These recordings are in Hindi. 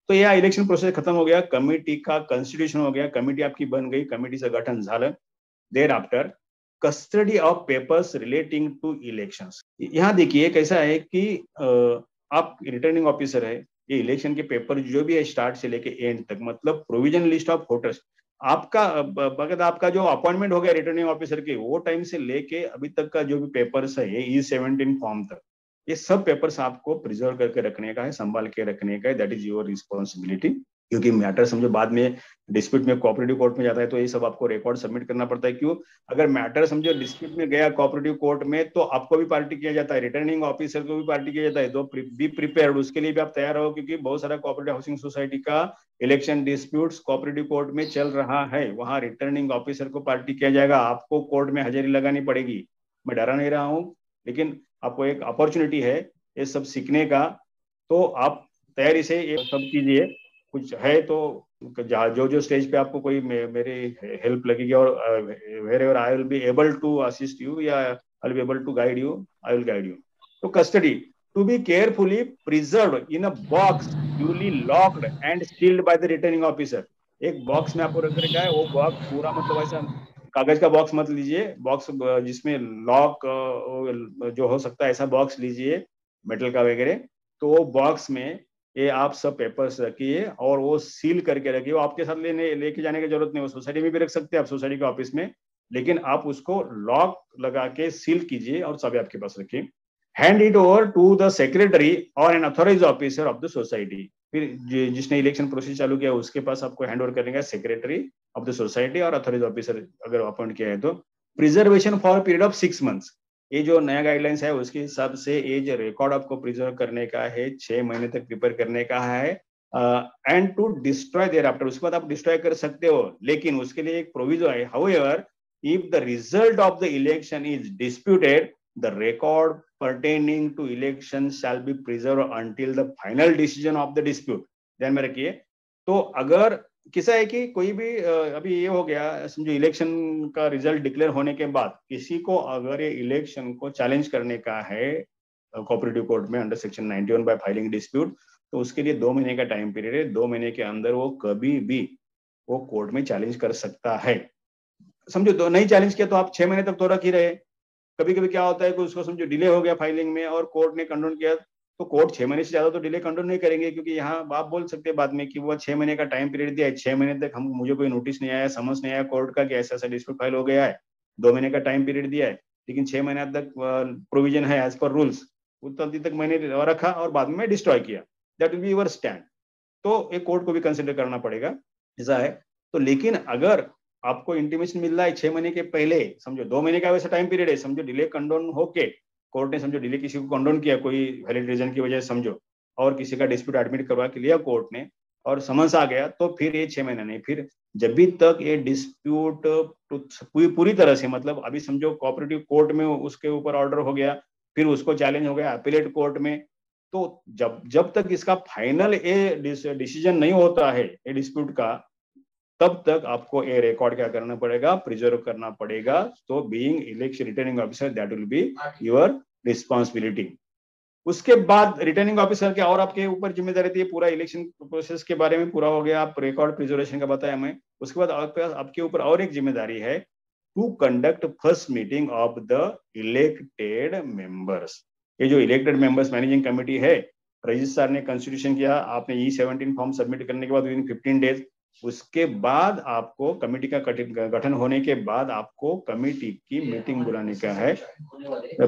तो या इलेक्शन प्रोसेस खत्म हो गया, कमिटी का कॉन्स्टिट्यूशन हो गया, कमिटी आपकी बन गई, कमिटीचं गठन झालं. Thereafter custody of papers relating to elections. यहाँ देखिए कैसा है कि आप रिटर्निंग ऑफिसर है, ये इलेक्शन के पेपर जो भी है स्टार्ट से लेके एंड तक, मतलब प्रोविजन लिस्ट ऑफ वोटर्स आपका अगर आपका जो अपॉइंटमेंट हो गया रिटर्निंग ऑफिसर के, वो टाइम से लेके अभी तक का जो भी पेपर्स है E17 फॉर्म तक, ये सब पेपर्स आपको प्रिजर्व करके रखने का है, संभाल के रखने का है. That is your responsibility. क्योंकि मैटर समझो बाद में डिस्प्यूट में कोऑपरेटिव कोर्ट में जाता है तो ये सब आपको रिकॉर्ड सबमिट करना पड़ता है. क्यों? अगर मैटर समझो डिस्प्यूट में गया कोऑपरेटिव कोर्ट में तो आपको भी पार्टी किया जाता है, रिटर्निंग ऑफिसर को भी पार्टी किया जाता है. तो बी प्रिपेयर्ड, उसके लिए भी आप तैयार हो, क्योंकि बहुत सारा कोऑपरेटिव हाउसिंग सोसाइटी का इलेक्शन डिस्प्यूट्स कोऑपरेटिव कोर्ट में चल रहा है, वहां रिटर्निंग ऑफिसर को पार्टी किया जाएगा, आपको कोर्ट में हाजिरी लगानी पड़ेगी. मैं डरा नहीं रहा हूँ, लेकिन आपको एक अपॉर्चुनिटी है ये सब सीखने का. तो आप तैयारी से ये सब कीजिए. कुछ है तो जो जो स्टेज पे आपको कोई मेरी हेल्प लगेगी, और wherever I will be able to assist you या I will be able to guide you, I will guide you. तो custody to be carefully preserved in a box duly locked and sealed by the returning officer. एक बॉक्स में आपको रख रखा है, वो बॉक्स पूरा मतलब ऐसा कागज का बॉक्स मत लीजिए, बॉक्स जिसमें लॉक जो हो सकता है ऐसा बॉक्स लीजिए, मेटल का वगैरह. तो वो बॉक्स में ये आप सब पेपर्स रखिए और वो सील करके रखिए. वो आपके साथ लेके जाने की जरूरत नहीं, वो सोसाइटी में भी रख सकते हैं आप, सोसाइटी के ऑफिस में, लेकिन आप उसको लॉक लगा के सील कीजिए और चाबी आपके पास रखिए. Hand it over to the secretary और an authorise officer of the society. फिर जिसने इलेक्शन प्रोसेस चालू किया उसके पास आपको हैंड ओवर करने का, सेक्रेटरी ऑफ द सोसाइटी और अथॉराइज ऑफिसर अगर अपॉइंट किया है तो. Preservation for period of 6 months. ये जो नया गाइडलाइंस है उसके हिसाब से ये जो रिकॉर्ड आपको प्रिजर्व करने का है 6 महीने तक प्रिपेयर करने का है. And to destroy thereafter, उसके बाद आप डिस्ट्रॉय कर सकते हो, लेकिन उसके लिए एक प्रोविजन है. However if the result of the election is disputed, the record pertaining to election shall be preserved until the final decision of the dispute. ध्यान में रखिए. तो अगर किसा है कि कोई भी अभी ये हो गया समझो, इलेक्शन का रिजल्ट डिक्लेयर होने के बाद किसी को अगर ये इलेक्शन को चैलेंज करने का है कोऑपरेटिव कोर्ट में under section 91 bye filing dispute, तो उसके लिए 2 महीने का टाइम पीरियड है. 2 महीने के अंदर वो कभी भी वो कोर्ट में चैलेंज कर सकता है. समझो तो नहीं चैलेंज किया तो आप 6 महीने तक तो रख ही रहे. कभी कभी क्या होता है कि उसको समझो डिले हो गया फाइलिंग में और कोर्ट ने कंडोन किया, तो कोर्ट 6 महीने से ज्यादा तो डिले कंडोन नहीं करेंगे, क्योंकि यहाँ आप बोल सकते हैं बाद में कि वो 6 महीने का टाइम पीरियड दिया है, 6 महीने तक हम मुझे कोई नोटिस नहीं आया, समझ नहीं आया कोर्ट का कि ऐसा ऐसा डिस्प्यूट फाइल हो गया है. 2 महीने का टाइम पीरियड दिया है, लेकिन 6 महीने तक प्रोविजन है एज पर रूल्स, उतना तक मैंने रखा और बाद में डिस्ट्रॉय किया. That will be your stand. तो एक कोर्ट को भी कंसिडर करना पड़ेगा, ऐसा है. तो लेकिन अगर आपको इंटीमेशन मिल रहा है 6 महीने के पहले, समझो 2 महीने का वैसा टाइम पीरियड है, समझो डिले कंडोन होके कोर्ट ने समझो डिले किसी को कंडोन किया कोई वैलिड रीजन की वजह से समझो, और किसी का डिस्प्यूट एडमिट करवा के लिया कोर्ट ने और समझ आ गया, तो फिर ये 6 महीने नहीं, फिर जब भी तक ये डिस्प्यूट पूरी तरह से, मतलब अभी समझो कोऑपरेटिव कोर्ट में उसके ऊपर ऑर्डर हो गया, फिर उसको चैलेंज हो गया अपीलेट कोर्ट में, तो जब तक इसका फाइनल ये डिसीजन नहीं होता है ये डिस्प्यूट का, तब तक आपको ये रिकॉर्ड क्या करना पड़ेगा, प्रिजर्व करना पड़ेगा. तो being election returning officer that will be your responsibility. उसके बाद रिटर्निंग ऑफिसर के और आपके ऊपर जिम्मेदारी थी, पूरा इलेक्शन प्रोसेस के बारे में पूरा हो गया, आप रिकॉर्ड प्रिजर्वेशन का बताया मैं. उसके बाद आपके ऊपर और एक जिम्मेदारी है, to conduct first meeting of the elected members. ये जो इलेक्टेड मेंबर्स मैनेजिंग कमेटी है, रजिस्ट्रार ने कॉन्स्टिट्यूशन किया, आपने E17 फॉर्म सबमिट करने के बाद विद इन 15 days, उसके बाद आपको कमेटी का गठन होने के बाद आपको कमेटी की मीटिंग बुलाने का है.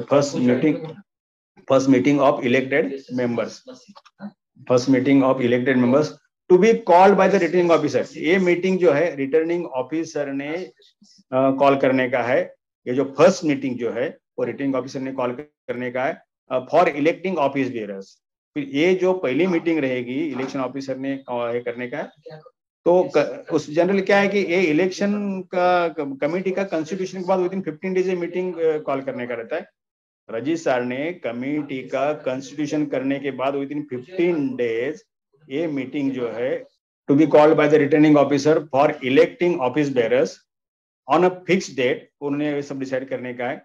First meeting of elected members, first meeting of elected members to be called by the returning officer. ये मीटिंग जो है रिटर्निंग ऑफिसर ने कॉल करने का है. ये जो फर्स्ट मीटिंग जो है वो रिटर्निंग ऑफिसर ने कॉल करने का है फॉर इलेक्टिंग ऑफिस बेयरर्स. फिर ये जो पहली मीटिंग रहेगी इलेक्शन ऑफिसर ने करने का है. तो उस जनरल क्या है कि ये इलेक्शन का कमेटी का कॉन्स्टिट्यूशन के बाद within 15 days meeting call करने का रहता है. रजिस्ट्रार ने कमेटी का कॉन्स्टिट्यूशन करने के बाद विद इन 15 days ये मीटिंग जो है to be called by the returning officer for electing office bearers on a fixed date, उन्होंने ये सब डिसाइड करने का है.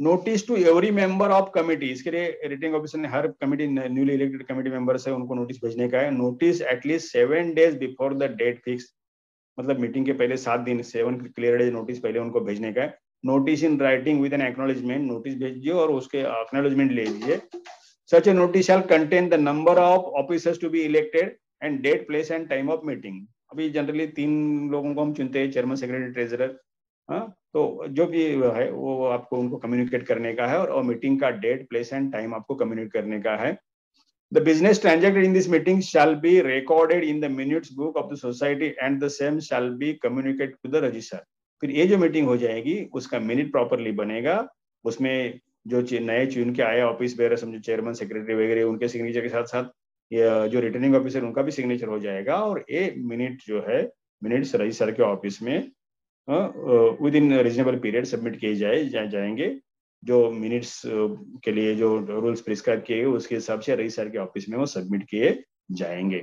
Notice to every member of committee, इसके लिए रिटर्निंग ऑफिसर ने हर committee newly elected committee members है उनको नोटिस भेजने का है। Notice at least 7 days before the date fix, मतलब मीटिंग के पहले 7 दिन, 7 क्लियर डेज नोटिस पहले उनको भेजने का है। Notice in writing with an acknowledgement, notice भेजिए और उसके एक्नॉलेजमेंट ले लीजिए। Such a notice shall contain the number of officers to be elected and date, place and time of meeting. अभी जनरली 3 लोगों को हम चुनते हैं, चेयरमैन, सेक्रेटरी, ट्रेजरर। हाँ, तो जो भी है वो आपको उनको कम्युनिकेट करने का है, और मीटिंग का डेट, प्लेस एंड टाइम आपको कम्युनिकेट करने का है। The business transacted in this meeting shall be recorded in the minutes book of the society and the same shall be communicated to the registrar। फिर ये जो मीटिंग हो जाएगी उसका मिनट प्रॉपरली बनेगा, उसमें जो नए चुन के आए ऑफिस बेयर, समझो चेयरमैन, सेक्रेटरी वगैरह, उनके सिग्नेचर के साथ साथ जो रिटर्निंग ऑफिसर उनका भी सिग्नेचर हो जाएगा, और ये मिनट जो है, मिनट्स रजिस्ट्रार के ऑफिस में with in reasonable period submit किए जाएंगे। जो मिनट्स के लिए जो रूल्स प्रिस्क्राइब किए गए उसके हिसाब से रजिस्ट्रार के ऑफिस में वो सबमिट किए जाएंगे।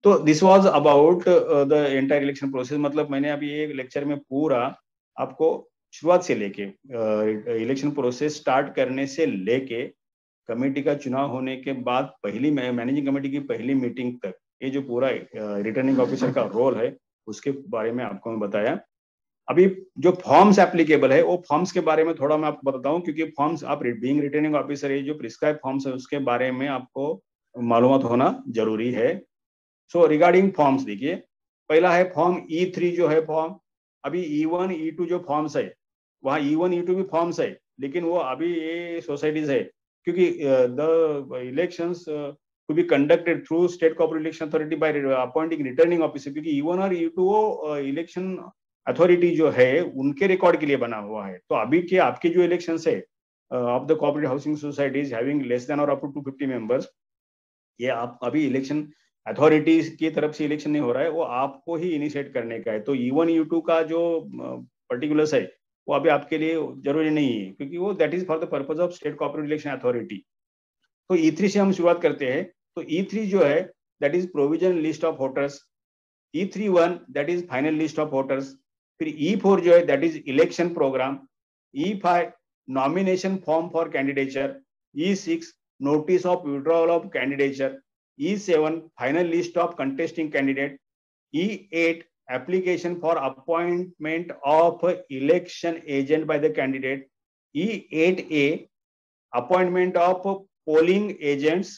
तो this was about the entire election process. मतलब मैंने अभी एक लेक्चर में पूरा आपको शुरुआत से लेके इलेक्शन प्रोसेस स्टार्ट करने से लेके कमेटी का चुनाव होने के बाद पहली मैनेजिंग कमेटी की पहली मीटिंग तक ये जो पूरा रिटर्निंग ऑफिसर का रोल है उसके बारे में आपको मैं बताया। अभी जो फॉर्म्स एप्लीकेबल है वो फॉर्म्स के बारे में थोड़ा मैं आपको बताता हूँ, क्योंकि फॉर्म्स आप बीइंग रिटर्निंग ऑफिसर, ये जो प्रिस्क्राइब फॉर्म्स है उसके बारे में आपको मालूमात होना जरूरी है। सो रिगार्डिंग फॉर्म्स देखिए, पहला है फॉर्म E3 जो है फॉर्म। अभी E1 E2 जो फॉर्म्स है, वहाँ E1 E2 भी फॉर्म्स है, लेकिन वो अभी ये सोसाइटीज है, क्योंकि the elections to be conducted through state cooperative election authority by appointing returning officer, क्योंकि E1 और E2 वो इलेक्शन अथॉरिटी जो है उनके रिकॉर्ड के लिए बना हुआ है। तो अभी के आपके जो इलेक्शन है of the cooperative housing societies having less than और अप टू 250 मेंबर्स, ये आप अभी इलेक्शन अथॉरिटीज की तरफ से इलेक्शन नहीं हो रहा है, वो आपको ही इनिशिएट करने का है। तो E1 E2 का जो पर्टिकुलर्स है वो अभी आपके लिए जरूरी नहीं है, क्योंकि वो that is for the purpose of state cooperative election authority. तो E3 से हम शुरुआत करते हैं। तो E3 जो है that is provision list of voters, E31 that is final list of voters, फिर E4 जो है that is election programme, E5 nomination form for candidature, E6 notice of withdrawal of candidature, E7 final list of contesting candidate, E8 application for appointment of election agent by the candidate, E8A appointment of polling agents,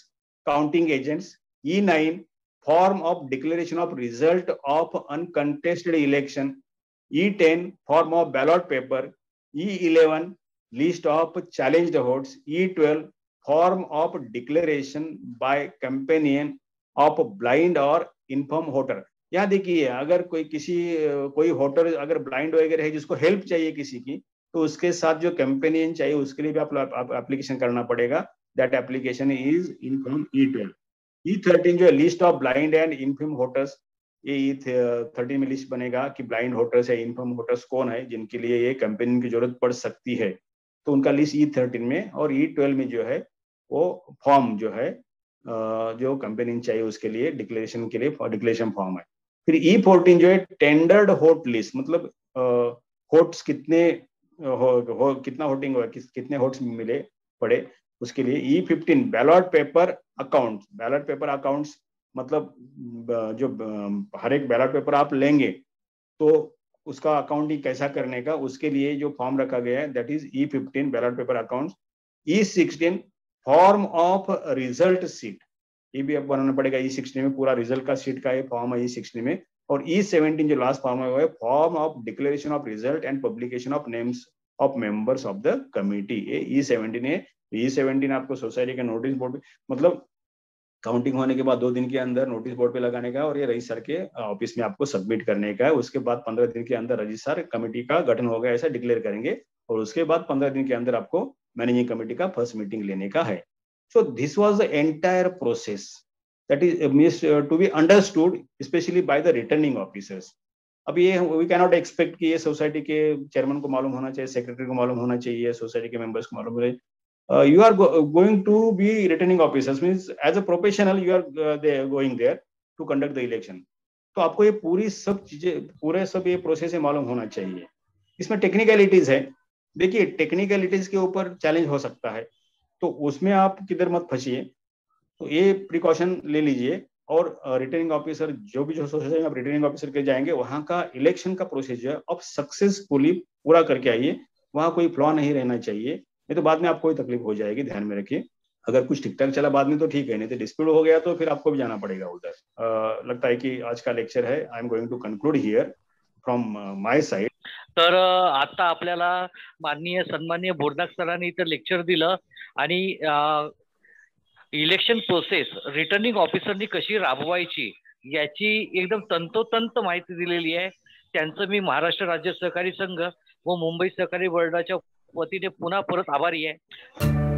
counting agents, E9 form of declaration of result of uncontested election, E10 form of ballot paper, E11 list of challenged votes, E12 form of declaration by companion of blind or infirm voter। यहाँ देखिए, अगर कोई वोटर अगर ब्लाइंड वगैरह है जिसको हेल्प चाहिए किसी की, तो उसके साथ जो कंपेनियन चाहिए उसके लिए भी आप एप्लीकेशन करना पड़ेगा। That application is in from E12। E13 जो है list of blind and inform voters, ये E13 में लिस्ट बनेगा कि ब्लाइंड वोटर्स या इनफर्म वोटर्स कौन है जिनके लिए ये कंपेनियन की जरूरत पड़ सकती है, तो उनका लिस्ट E13 में। और E12 में जो है वो फॉर्म जो है जो कंपेनियन चाहिए उसके लिए डिक्लेरेशन के लिए डिक्लेरेशन फॉर्म है। फिर E14 जो है टेंडर्ड होट लिस्ट, मतलब होट्स कितने कितना होटिंग हुआ, कितने होट्स मिले पड़े उसके लिए। E15 ballot paper accounts, ballot paper accounts मतलब जो हर एक बैलॉट पेपर आप लेंगे तो उसका अकाउंटिंग कैसा करने का, उसके लिए जो फॉर्म रखा गया है that is E15 ballot paper accounts. E16 form of result seat, ये भी अब बनाना पड़ेगा। E16 में पूरा रिजल्ट का सीट का ये फॉर्म है E16 में। और E17 जो लास्ट फॉर्म है वो है form of declaration of result and publication of names of members of the committee, ये E17 है। E17 आपको सोसाइटी के नोटिस बोर्ड, मतलब काउंटिंग होने के बाद 2 दिन के अंदर नोटिस बोर्ड पे लगाने का और ये रजिस्ट्रार के ऑफिस में आपको सबमिट करने का है। उसके बाद 15 दिन के अंदर रजिस्ट्रार कमेटी का गठन हो गया ऐसा डिक्लेयर करेंगे, और उसके बाद 15 दिन के अंदर आपको मैनेजिंग कमेटी का फर्स्ट मीटिंग लेने का है। So this was the entire process that is to be understood especially by the returning officers। अब ये we cannot expect कि ये सोसाइटी के चेयरमैन को मालूम होना चाहिए, सेक्रेटरी को मालूम होना चाहिए, सोसाइटी के मेंबर्स को मालूम होना चाहिए। You are going to be returning officers means as a professional you are going there to conduct the election। तो आपको ये पूरी सब चीजें, पूरे सब ये प्रोसेस मालूम होना चाहिए। इसमें टेक्निकलिटीज है, देखिए टेक्निकलिटीज के ऊपर चैलेंज हो सकता है, तो उसमें आप किधर मत फंसिए, तो ये प्रिकॉशन ले लीजिए। और रिटर्निंग ऑफिसर जो सोसाइटी में आप रिटर्निंग ऑफिसर के जाएंगे, वहाँ का इलेक्शन का प्रोसीजर आप सक्सेसफुली पूरा करके आइए, वहाँ कोई फ्लॉ नहीं रहना चाहिए, नहीं तो बाद में आपको कोई तकलीफ हो जाएगी, ध्यान में रखिए। अगर कुछ ठीक ठाक चला बाद में तो ठीक है, नहीं तो डिस्प्यूट हो गया तो फिर आपको भी जाना पड़ेगा उधर। लगता है कि आज का लेक्चर है, I am going to conclude here from my side. तर आता आपल्याला माननीय सन्माननीय बोर्डाक सरांनी इथं लेक्चर दिलं आणि इलेक्शन प्रोसेस रिटर्निंग ऑफिसरनी कशी राबवायची याची एकदम तंतोतंत माहिती दिलेली आहे। त्यांचं मी महाराष्ट्र राज्य सहकारी संघ व मुंबई सहकारी बोर्डाच्या वतीने पुन्हा परत आभारी आहे।